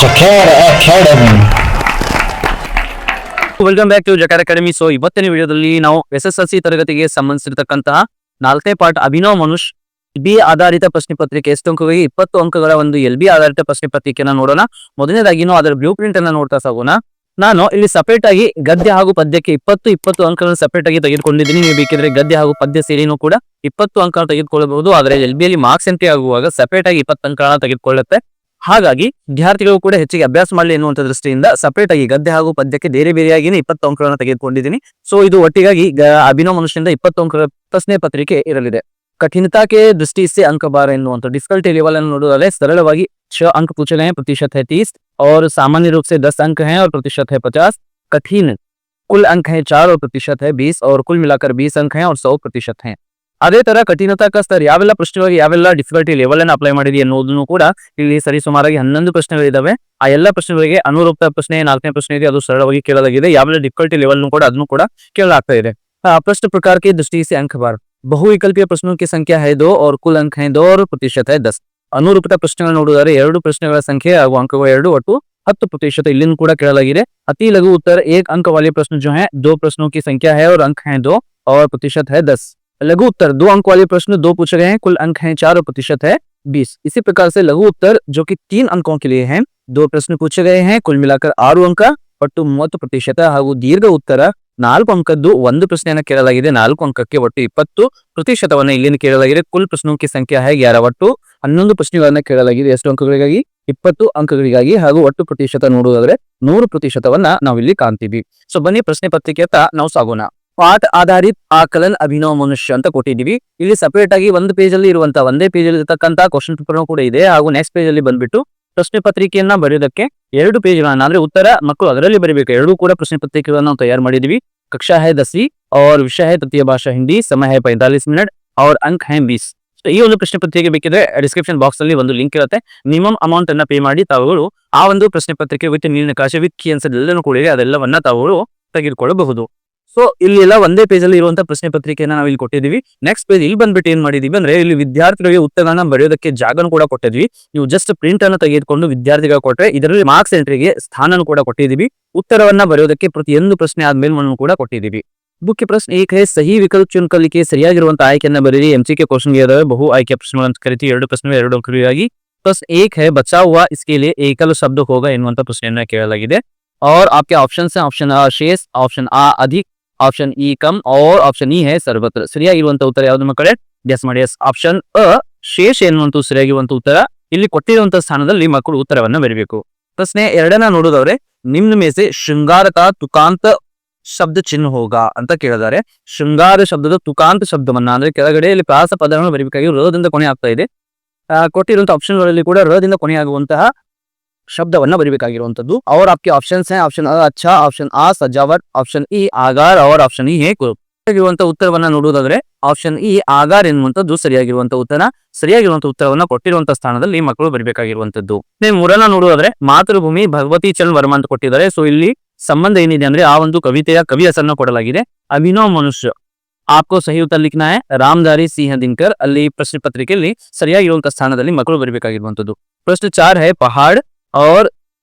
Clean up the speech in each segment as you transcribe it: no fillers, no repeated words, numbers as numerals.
ಜಕೇರ್ academy. Welcome back to ಜಕಾರ academy. So ಇವತ್ತಿನ ವಿಡಿಯೋದಲ್ಲಿ ನಾವು SSLC ತರಗತಿಗೆ ಸಂಬಂಧಿಸಿರತಕ್ಕಂತಹ 4ನೇ ಪಾರ್ಟ್ ಅಭಿನವ್ ಮನುಷ್ ಬಿ ಆಧಾರಿತ ಪ್ರಶ್ನೆ ಪತ್ರಿಕೆ ಎಷ್ಟು ಅಂಕಗಳಿಗೆ 20 ಅಂಕಗಳ ಒಂದು LB ಆಧಾರಿತ ಪ್ರಶ್ನೆ ಪತ್ರಿಕೆಯನ್ನ ನೋಡೋಣ. ಮೊದಲನೇದಾಗಿ ನಾವು ಅದರ ಬ್ಲೂ ಪ್ರಿಂಟ್ ಅನ್ನ ನೋಡ್ತಾ ಸಾಗೋಣ. ನಾನು ಇಲ್ಲಿ ಸಪರೇಟ್ ಆಗಿ ಗದ್ಯ ಹಾಗೂ ಪದ್ಯಕ್ಕೆ 20 ಅಂಕಗಳನ್ನು ಸಪರೇಟ್ ಆಗಿ ತೆಗೆದುಕೊಂಡಿದ್ದೀನಿ. ನೀವು ಬೇಕಿದ್ರೆ ಗದ್ಯ ಹಾಗೂ ಪದ್ಯ ಸೇರಿನೂ ಕೂಡ 20 ಅಂಕ ತೆಗೆದುಕೊಳ್ಳಬಹುದು. ಆದರೆ LB ಯಲ್ಲಿ ಮಾರ್ಕ್ಸ್ ಎಂಟ್ರಿ ಆಗುವಾಗ ಸಪರೇಟ್ ಆಗಿ 20 ಅಂಕಗಳನ್ನ ತೆಗೆದುಕೊಳ್ಳುತ್ತೆ. ಹಾಗಾಗಿ ವಿದ್ಯಾರ್ಥಿಗಳು ಕೂಡ ಹೆಚ್ಚಿಗೆ ಅಭ್ಯಾಸ ಮಾಡಲಿ ಎನ್ನುವಂತ ದೃಷ್ಟಿಯಿಂದ ಸಪರೇಟ್ ಆಗಿ ಗದ್ಯ ಹಾಗೂ ಪದ್ಯಕ್ಕೆ ಬೇರೆ ಬೇರೆಯಾಗಿನೇ 20 ಅಂಕಗಳನ್ನು ತೆಗೆದುಕೊಂಡಿದ್ದೀನಿ. ಸೊ ಇದು ಒಟ್ಟಿಗಾಗಿ ಅಭಿನವ್ ಮನುಷ್ಯನಿಂದ 20 ಅಂಕಗಳ ಪ್ರಶ್ನೆ ಪತ್ರಿಕೆ ಇರಲಿದೆ. कठिनता के दृष्टि से अंक 12 ಎನ್ನುವಂತ ಡಿಫಿಕಲ್ಟಿ ಲೆವೆಲ್ ಅನ್ನು ನೋಡಿದರೆ सरलವಾಗಿ 6 अंक पूछे गए हैं, प्रतिशत है 30 और सामान्य रूप से 10 अंक हैं और प्रतिशत है 50. कठिन कुल अंक है 4 और प्रतिशत है 20 और कुल मिलाकर 20 अंक हैं और 100% हैं. ಅದೇ ತರ ಕಠಿಣತಾ ಸ್ತರ ಯಾವೆಲ್ಲ ಪ್ರಶ್ನೆಗಳಿಗೆ ಯಾವೆಲ್ಲ ಡಿಫಿಕಲ್ಟಿ ಲೆವೆಲ್ ಅನ್ನು ಅಪ್ಲೈ ಮಾಡಿದೆ ಅನ್ನೋದನ್ನು ಕೂಡ ಇಲ್ಲಿ ಸರಿಸುಮಾರಾಗಿ 11 ಪ್ರಶ್ನೆಗಳಿದಾವೆ. ಆ ಎಲ್ಲ ಪ್ರಶ್ನೆಗಳಿಗೆ ಅನುರೂಪ ಪ್ರಶ್ನೆ 4ನೇ ಪ್ರಶ್ನೆ ಇದೆ, ಅದು ಸರಳವಾಗಿ ಕೇಳಲಾಗಿದೆ. ಯಾವೆಲ್ಲ ಡಿಫಿಕಲ್ಟಿ ಲೆವೆಲ್ ಕೂಡ ಅದನ್ನು ಕೂಡ ಕೇಳಲಾಗ್ತಾ ಇದೆ. प्रश्न प्रकार की दृष्टि से अंक 12. बहुविकल्पीय प्रश्नों की संख्या है 2 और कुल अंक है 2 और प्रतिशत है 10. ಅನುರೂಪದ ಪ್ರಶ್ನೆಗಳನ್ನು ನೋಡಿದರೆ 2 ಪ್ರಶ್ನೆಗಳ ಸಂಖ್ಯೆ ಹಾಗೂ ಅಂಕಗಳು 2 ಒಟ್ಟು 10% ಇಲ್ಲಿಂದ ಕೂಡ ಕೇಳಲಾಗಿದೆ. अति लघु उत्तर 1 अंक वाले प्रश्न जो है 2 प्रश्नों की संख्या है और अंक है 2 और प्रतिशत है 10. लघु उत्तर 2 अंक वाले प्रश्न 2 पूछे गए हैं, कुल अंक है 4 और प्रतिशत है 20. इसी प्रकार से लघु उत्तर जो कि 3 अंकों के लिए हैं, 2 प्रश्न पूछे गए हैं, कुल मिलाकर 6 अंक ಒಟ್ಟು 30% ಹಾಗೂ ದೀರ್ಘ ಉತ್ತರ 4 ಅಂಕದ್ದು ಒಂದು ಪ್ರಶ್ನೆಯನ್ನು ಕೇಳಲಾಗಿದೆ. 4 ಅಂಕಕ್ಕೆ ಒಟ್ಟು 20%ವನ್ನು ಇಲ್ಲಿಂದ ಕೇಳಲಾಗಿದೆ. ಕುಲ್ ಪ್ರಶ್ನೋं की संख्या है 11. ಒಟ್ಟು 11 ಪ್ರಶ್ನೆಗಳನ್ನ ಕೇಳಲಾಗಿದೆ. ಎಷ್ಟು ಅಂಕಗಳಿಗಾಗಿ? 20 ಅಂಕಗಳಿಗಾಗಿ. ಹಾಗೂ ಒಟ್ಟು ಪ್ರತಿಶತ ನೋಡುವುದಾದ್ರೆ 100%ವನ್ನ ನಾವು ಇಲ್ಲಿ ಕಾಣ್ತೀವಿ. ಸೊ ಬನ್ನಿ ಪ್ರಶ್ನೆ ಪತ್ರಿಕೆಯತ್ತ ನಾವು ಸಾಗೋಣ. ಪಾಠ ಆಧಾರಿತ ಆಕಲನ್ ಅಭಿನವ್ ಮನುಷ್ಯ ಅಂತ ಕೊಟ್ಟಿದ್ದೀವಿ. ಇಲ್ಲಿ ಸಪರೇಟ್ ಆಗಿ ಒಂದು ಪೇಜ್ ಅಲ್ಲಿ ಇರುವಂತ ಒಂದೇ ಪೇಜ್ ಅಲ್ಲಿ ಇರತಕ್ಕಂತ ಕ್ವಶನ್ ಪೇಪರ್ ಕೂಡ ಇದೆ. ಹಾಗೂ ನೆಕ್ಸ್ಟ್ ಪೇಜ್ ಅಲ್ಲಿ ಬಂದ್ಬಿಟ್ಟು ಪ್ರಶ್ನೆ ಪತ್ರಿಕೆಯನ್ನ ಬರೆಯೋದಕ್ಕೆ 2 ಪೇಜ್ಗಳನ್ನ ಅಂದ್ರೆ ಉತ್ತರ ಮಕ್ಕಳು ಅದರಲ್ಲಿ ಬರೀಬೇಕು. 2 ಕೂಡ ಪ್ರಶ್ನೆ ಪತ್ರಿಕೆಗಳನ್ನ ನಾವು ತಯಾರು ಮಾಡಿದೀವಿ. कक्षा है 10वीं और विषय है तृतीय भाषा हिंदी. समय है 45 मिनट और अंक है 20. ಈ ಒಂದು ಪ್ರಶ್ನೆ ಪತ್ರಿಕೆ ಬೇಕಿದ್ರೆ ಡಿಸ್ಕ್ರಿಪ್ಷನ್ ಬಾಕ್ಸ್ ಅಲ್ಲಿ ಒಂದು ಲಿಂಕ್ ಇರುತ್ತೆ. ಮಿನಿಮಮ್ ಅಮೌಂಟ್ ಅನ್ನ ಪೇ ಮಾಡಿ ತಾವುಗಳು ಆ ಒಂದು ಪ್ರಶ್ನೆ ಪತ್ರಿಕೆ ವಿತ್ ನೀರಿನ ಕಾಶೆ ವಿತ್ ಕೀ ಆನ್ಸರ್ ಎಲ್ಲನೂ ಕೂಡ ಇದೆ, ಅದೆಲ್ಲವನ್ನ ತಾವುಗಳು ತೆಗೆದುಕೊಳ್ಳಬಹುದು. ಸೊ ಇಲ್ಲಿ ಎಲ್ಲ ಒಂದೇ ಪೇಜ್ ಅಲ್ಲಿ ಇರುವಂತಹ ಪ್ರಶ್ನೆ ಪತ್ರಿಕೆಯನ್ನ ನಾವು ಇಲ್ಲಿ ಕೊಟ್ಟಿದ್ದೀವಿ. ನೆಕ್ಸ್ಟ್ ಪೇಜ್ ಇಲ್ಲಿ ಬಂದ್ಬಿಟ್ಟು ಏನ್ ಮಾಡಿದೀವಿ ಅಂದ್ರೆ ಇಲ್ಲಿ ವಿದ್ಯಾರ್ಥಿಗಳಿಗೆ ಉತ್ತರಗಳನ್ನ ಬರೆಯೋದಕ್ಕೆ ಜಾಗನೂ ಕೂಡ ಕೊಟ್ಟಿದ್ವಿ. ನೀವು ಜಸ್ಟ್ ಪ್ರಿಂಟ್ ಅನ್ನು ತೆಗೆದುಕೊಂಡು ವಿದ್ಯಾರ್ಥಿಗಳು ಕೊಟ್ಟರೆ ಇದರಲ್ಲಿ ಮಾರ್ಕ್ಸ್ ಎಂಟ್ರಿಗೆ ಸ್ಥಾನನೂ ಕೂಡ ಕೊಟ್ಟಿದ್ದೀವಿ. ಉತ್ತರವನ್ನ ಬರೆಯೋದಕ್ಕೆ ಪ್ರತಿಯೊಂದು ಪ್ರಶ್ನೆ ಆದ್ಮೇಲೆ ಕೂಡ ಕೊಟ್ಟಿದ್ದೀವಿ. ಮುಖ್ಯ ಪ್ರಶ್ನೆ 1 है, सही विकल्प चुनकर लिखिए. ಸರಿಯಾಗಿರುವಂತಹ ಆಯ್ಕೆಯನ್ನ ಬರೆಯಿರಿ. MCQ ಕ್ವಶನ್ ಇದಾವೆ, ಬಹು ಆಯ್ಕೆ ಪ್ರಶ್ನೆಗಳನ್ನು ಕರಿತೀವಿ. 2 ಪ್ರಶ್ನೆ 2 ಅಂಕಗಳಿಗಾಗಿ. प्रश्न 1 है, बचा हुआ इसके लिए एकल शब्द होगा ಎನ್ನುವಂತ ಪ್ರಶ್ನೆಯನ್ನ ಕೇಳಲಾಗಿದೆ. और आपके ऑप्शन है ऑप्शन अ शेष, ऑप्शन आ अधिक, ऑप्शन ई कम और ऑप्शन ई है सर्वत्र. ಸರಿಯಾಗಿರುವಂತ ಉತ್ತರ ಯಾವುದು ಮಕ್ಕಳೇ? ಗೆಸ್ ಮಾಡಿ. ಆಪ್ಷನ್ ಅ ಶೇಷ ಎನ್ನುವಂತ ಸರಿಯಾಗಿರುವಂತ ಉತ್ತರ. ಇಲ್ಲಿ ಕೊಟ್ಟಿರುವಂತಹ ಸ್ಥಾನದಲ್ಲಿ ಮಕ್ಕಳು ಉತ್ತರವನ್ನ ಬರೀಬೇಕು. ಪ್ರಶ್ನೆ 2ನ ನೋಡೋದಾದ್ರೆ ನಿಮ್ನ में से श्रृंगार का तुकांत ಶಬ್ದ ಚಿಹ್ನ ಹೋಗ ಅಂತ ಕೇಳಿದ್ದಾರೆ. ಶೃಂಗಾರ ಶಬ್ದದ ತುಕಾಂತ ಶಬ್ದವನ್ನ ಅಂದ್ರೆ ಕೆಳಗಡೆ ಇಲ್ಲಿ ಪ್ರಾಸ ಪದಗಳನ್ನು ಬರೀಬೇಕಾಗಿ ರದಿಂದ ಕೊನೆ ಆಗ್ತಾ ಇದೆ. ಕೊಟ್ಟಿರುವಂತಹ ಆಪ್ಷನ್ ಗಳಲ್ಲಿ ಕೂಡ ರದಿಂದ ಕೊನೆ ಆಗುವಂತಹ ಶಬ್ದವನ್ನ ಬರೀಬೇಕಾಗಿರುವಂತದ್ದು. और आपके ऑप्शंस हैं ऑप्शन अ अच्छा, ऑप्शन आ सजावट, ऑप्शन ई आगार और ऑप्शन ई है कुरूप. ಸರಿಯಾಗಿರುವಂತಹ ಉತ್ತರವನ್ನ ನೋಡುವುದಾದ್ರೆ ಆಪ್ಷನ್ ಇ ಆಗಾರ್ ಎನ್ನುವಂತದ್ದು ಸರಿಯಾಗಿರುವಂತಹ ಉತ್ತರ. ಸರಿಯಾಗಿರುವಂತಹ ಉತ್ತರವನ್ನ ಕೊಟ್ಟಿರುವಂತಹ ಸ್ಥಾನದಲ್ಲಿ ಮಕ್ಕಳು ಬರೀಬೇಕಾಗಿರುವಂತದ್ದು. ನೀವು 3ನ ನೋಡುವುದಾದ್ರೆ ಮಾತೃಭೂಮಿ ಭಗವತಿ ಚಂದ್ ವರ್ಮ ಅಂತ ಕೊಟ್ಟಿದ್ದಾರೆ. ಸೊ ಇಲ್ಲಿ ಸಂಬಂಧ ಏನಿದೆ ಅಂದ್ರೆ ಆ ಒಂದು ಕವಿತೆಯ ಕವಿ ಹೆಸರನ್ನ ಕೊಡಲಾಗಿದೆ. ಅಭಿನವ್ ಮನುಷ್ಯ. आपको सही उत्तर लिखना है. रामधारी सिंह दिनकर ಅಲ್ಲಿ ಪ್ರಶ್ನೆ ಪತ್ರಿಕೆಯಲ್ಲಿ ಸರಿಯಾಗಿರುವಂತಹ ಸ್ಥಾನದಲ್ಲಿ ಮಕ್ಕಳು ಬರೀಬೇಕಾಗಿರುವಂತದ್ದು. प्रश्न 4 है, पहाड़ और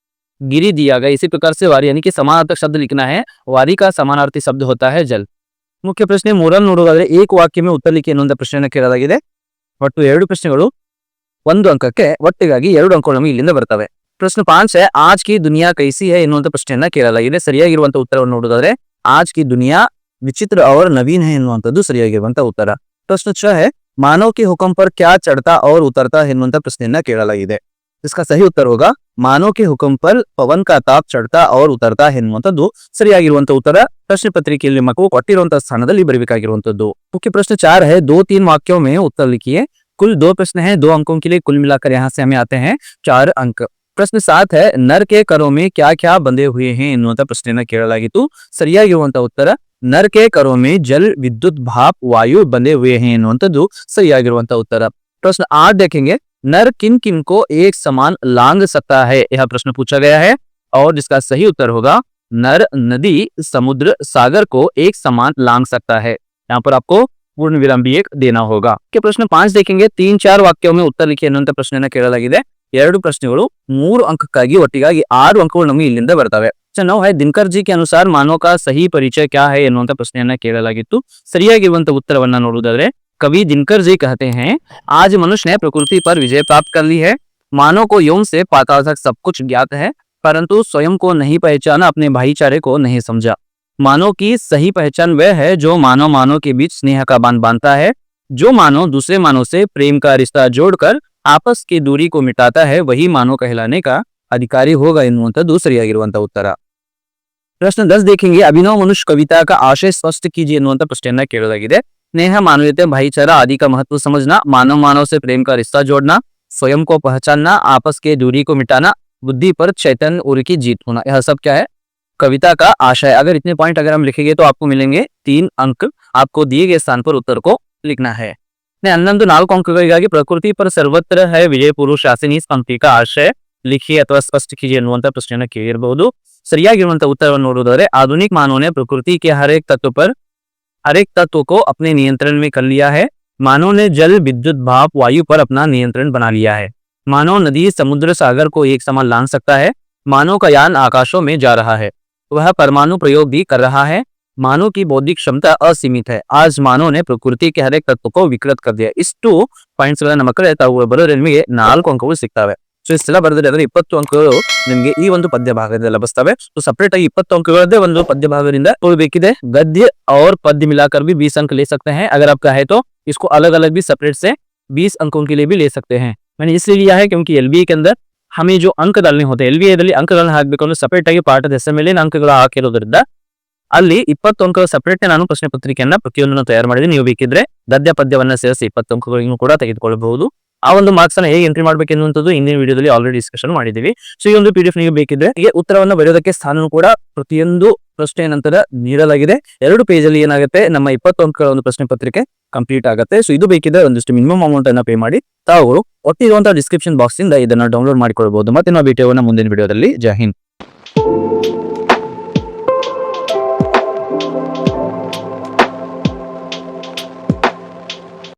गिरी दिया गया. इसी प्रकार से वारी यानी कि समानार्थक शब्द लिखना है. वारी का समानार्थी शब्द होता है जल. ಮುಖ್ಯ ಪ್ರಶ್ನೆ 3ನ್ನು ನೋಡೋದಾದ್ರೆ ಏಕ ವಾಕ್ಯ में उत्तर लिखी ಎನ್ನುವಂತ ಪ್ರಶ್ನೆಯನ್ನು ಕೇಳಲಾಗಿದೆ. ಒಟ್ಟು 2 ಪ್ರಶ್ನೆಗಳು 1 ಅಂಕಕ್ಕೆ ಒಟ್ಟಿಗಾಗಿ 2 ಅಂಕಗಳು ನಮಗೆ ಇಲ್ಲಿಂದ ಬರ್ತವೆ. ಪ್ರಶ್ನೆ 5 है, आज की दुनिया कैसी है ಎನ್ನುವಂತ ಪ್ರಶ್ನೆಯನ್ನ ಕೇಳಲಾಗಿದೆ. ಸರಿಯಾಗಿರುವಂತ ಉತ್ತರವನ್ನು ನೋಡೋದಾದ್ರೆ आज की दुनिया विचित्र और नवीन है ಎನ್ನುವಂತದ್ದು ಸರಿಯಾಗಿರುವಂತ ಉತ್ತರ. ಪ್ರಶ್ನೆ 6 है, मानव के हुक्म पर क्या चढ़ता और उतरता ಎನ್ನುವಂತ ಪ್ರಶ್ನೆಯನ್ನ ಕೇಳಲಾಗಿದೆ. इसका सही उत्तर होगा मानव के हुक्म पर पवन का ताप चढ़ता और उतरता ಎನ್ನುವಂತದ್ದು ಸರಿಯಾಗಿರುವಂತ ಉತ್ತರ. ಪ್ರಶ್ನೆ ಪತ್ರಿಕೆಯಲ್ಲಿ ಮಕ್ಕಳು ಕೊಟ್ಟಿರುವಂತಹ ಸ್ಥಾನದಲ್ಲಿ ಬರೀಬೇಕಾಗಿರುವಂತದ್ದು. मुख्य प्रश्न 4 है, 2-3 वाक्यों में उत्तर लिखिए. कुल 2 प्रश्न हैं, 2 अंकों के लिए कुल मिलाकर यहाँ से हमें आते हैं 4 अंक. ಪ್ರಶ್ನೆ 7 है, नर के करों में क्या क्या बंधे हुए हैं ಎನ್ನುವಂತ ಪ್ರಶ್ನೆಯನ್ನ ಕೇಳಲಾಗಿತ್ತು. ಸರಿಯಾಗಿರುವಂತ ಉತ್ತರ नर के करों में जल, विद्युत, भाप, वायु बंधे हुए हैं ಎನ್ನುವಂತದ್ದು ಸರಿಯಾಗಿರುವಂತ ಉತ್ತರ. प्रश्न 8 देखेंगे, नर किन किन को एक समान लांग सकता है, यह प्रश्न पूछा गया है. और जिसका सही उत्तर होगा नर नदी, समुद्र, सागर को एक समान लांग सकता है. यहाँ पर आपको पूर्ण विराम भी एक देना होगा. प्रश्न 5 देखेंगे, 3-4 वाक्यों में उत्तर लिखिए ಎನ್ನುವಂತ ಪ್ರಶ್ನೆಯನ್ನ ಕೇಳಲಾಗಿದೆ. 2 ಪ್ರಶ್ನೆಗಳು 3 ಅಂಕಕ್ಕಾಗಿ ಒಟ್ಟಿಗಾಗಿ 6 ಅಂಕಗಳು ನಮಗೆ ಇಲ್ಲಿಂದ ಬರ್ತವೆ. ನಾವು ದಿನಕರ್ ಜಿ ಕೆ ಅನುಸಾರ ಮಾನವ ಕಾ ಸಹಿ ಪರಿಚಯ ಕ್ಯಾ ಹೈ ಎನ್ನುವಂತ ಪ್ರಶ್ನೆಯನ್ನ ಕೇಳಲಾಗಿತ್ತು. ಸರಿಯಾಗಿರುವಂತ ಉತ್ತರವನ್ನ ನೋಡುವುದಾದ್ರೆ कवि दिनकर जी कहते हैं, आज मनुष्य ने प्रकृति पर विजय प्राप्त कर ली है. मानव को यौन से पाताल तक सब कुछ ज्ञात है, परंतु स्वयं को नहीं पहचाना, अपने भाईचारे को नहीं समझा. मानव की सही पहचान वह है जो मानव के बीच स्नेह का बांध बांधता है. जो मानव दूसरे मानव से प्रेम का रिश्ता जोड़कर आपस की दूरी को मिटाता है, वही मानव कहलाने का अधिकारी होगा ಎನ್ನುವಂಥದ್ದು ಸರಿಯಾಗಿರುವಂತ ಉತ್ತರ. प्रश्न 10 देखेंगे. अभिनव मनुष्य कविता का आशय स्पष्ट कीजिए ಎನ್ನುವಂತ ಪ್ರಶ್ನೆಯನ್ನ ಕೇಳಲಾಗಿದೆ. स्नेह, मानवीयता, भाईचारा आदि का महत्व समझना, मानव से प्रेम का रिश्ता जोड़ना, स्वयं को पहचानना, आपस के दूरी को मिटाना, बुद्धि पर चैतन्य उर की जीत होना, यह सब क्या है? कविता का आशय. अगर इतने पॉइंट अगर हम लिखेंगे तो आपको मिलेंगे 3 अंक. आपको दिए गए स्थान पर उत्तर को लिखना है. 4 ಅಂಕಗಳಿಗಾಗಿ ಪ್ರಕೃತಿ पर सर्वत्र है विजय पुरुष शासन इस पंक्ति का आशय लिखिए ಅಥವಾ स्पष्ट कीजिए ಎನ್ನುವಂತ ಪ್ರಶ್ನೆಯನ್ನ ಕೇಳಿರಬಹುದು. ಸರಿಯಾಗಿರುವಂತ ಉತ್ತರವನ್ನು ನೋಡುವುದಾದರೆ आधुनिक मानव ने प्रकृति के हर एक तत्व को अपने नियंत्रण में कर लिया है. मानव ने जल, विद्युत, भाप, वायु पर अपना नियंत्रण बना लिया है. मानव नदी, समुद्र, सागर को एक समान लांघ सकता है. मानव का यान आकाशों में जा रहा है. वह परमाणु प्रयोग भी कर रहा है. मानव की बौद्धिक क्षमता असीमित है. आज मानव ने प्रकृति के हर एक तत्व को विकृत कर दिया. ಇಷ್ಟು ಪಾಯಿಂಟ್ಸ್ ಗಳನ್ನ ಮಕ್ಕಳೇ ತಾವು ಬರೋದ್ರೆ ನಿಮಗೆ 4 ಅಂಕಗಳು ಸಿಗ್ತವೆ. ಸೊ ಇಷ್ಟೆಲ್ಲ ಬರೆದ್ರೆ ಅದರ 20 ಅಂಕಗಳು ನಿಮಗೆ ಈ ಒಂದು ಪದ್ಯ ಭಾಗದಿಂದ ಲಭಿಸ್ತವೆ. ಸೊ ಸಪರೇಟ್ ಆಗಿ 20 अंकಗಳದ್ದೇ ಒಂದು ಪದ್ಯ ಭಾಗದಿಂದ ಬೇಕಿದೆ. गद्य और पद्य मिलाकर भी 20 अंक ले सकते हैं. अगर आप कहे तो इसको अलग अलग भी सेपरेट से 20 अंकों के लिए भी ले सकते हैं. मैंने इसलिए लिया है क्योंकि एलबीए के अंदर हमें जो अंक डालने होते हैं, एलबीए ದಲ್ಲಿ ಅಂಕಗಳನ್ನು ಹಾಕಬೇಕು ಅಂದ್ರೆ ಸಪರೇಟ್ ಆಗಿ ಪಾಠದ ಹೆಸರ ಮೇಲೆ ಅಂಕಗಳು ಹಾಕಿರೋದ್ರಿಂದ ಅಲ್ಲಿ 20 ಅಂಕಗಳ ಸಪರೇಟ್ ನಾನು ಪ್ರಶ್ನೆ ಪತ್ರಿಕೆಯನ್ನ ಪ್ರತಿಯೊಂದನ್ನು ತಯಾರು ಮಾಡಿದ್ದೀನಿ. ನೀವು ಬೇಕಿದ್ರೆ ಗದ್ಯ ಪದ್ಯವನ್ನ ಸೇರಿಸಿ 20 ಅಂಕಗಳನ್ನು ಕೂಡ ತೆಗೆದುಕೊಳ್ಳಬಹುದು. ಆ ಒಂದು ಮಾರ್ಕ್ಸ್ ಅನ್ನ ಹೇಗೆ ಎಂಟ್ರಿ ಮಾಡಬೇಕು ಎನ್ನುವಂಥದ್ದು ಇಂದಿನ ವಿಡಿಯೋದಲ್ಲಿ ಆಲ್ರೆಡಿ ಡಿಸ್ಕಷನ್ ಮಾಡಿದ್ದೀವಿ. ಸೊ ಈ ಒಂದು PDF ನೀವು ಬೇಕಿದ್ರೆ ಈಗ ಉತ್ತರವನ್ನು ಬರೆಯೋದಕ್ಕೆ ಸ್ಥಾನ ಕೂಡ ಪ್ರತಿಯೊಂದು ಪ್ರಶ್ನೆ ನಂತರ ನೀಡಲಾಗಿದೆ. 2 ಪೇಜ್ ಅಲ್ಲಿ ಏನಾಗುತ್ತೆ, ನಮ್ಮ 20 ಅಂಕಗಳ ಒಂದು ಪ್ರಶ್ನೆ ಪತ್ರಿಕೆ ಕಂಪ್ಲೀಟ್ ಆಗುತ್ತೆ. ಸೊ ಇದು ಬೇಕಿದ್ರೆ ಒಂದಿಷ್ಟು ಮಿನಿಮಮ್ ಅಮೌಂಟ್ ಅನ್ನ ಪೇ ಮಾಡಿ ತಾವು ಒಟ್ಟಿರುವಂತಹ ಡಿಸ್ಕ್ರಿಪ್ಷನ್ ಬಾಕ್ಸ್ ಇಂದ ಇದನ್ನ ಡೌನ್ಲೋಡ್ ಮಾಡಿಕೊಳ್ಳಬಹುದು. ಮತ್ತೆ ನಾವು ಭೇಟಿಯಾಗೋಣ ಮುಂದಿನ ವಿಡಿಯೋದಲ್ಲಿ. ಜೈ ಹಿಂದ್.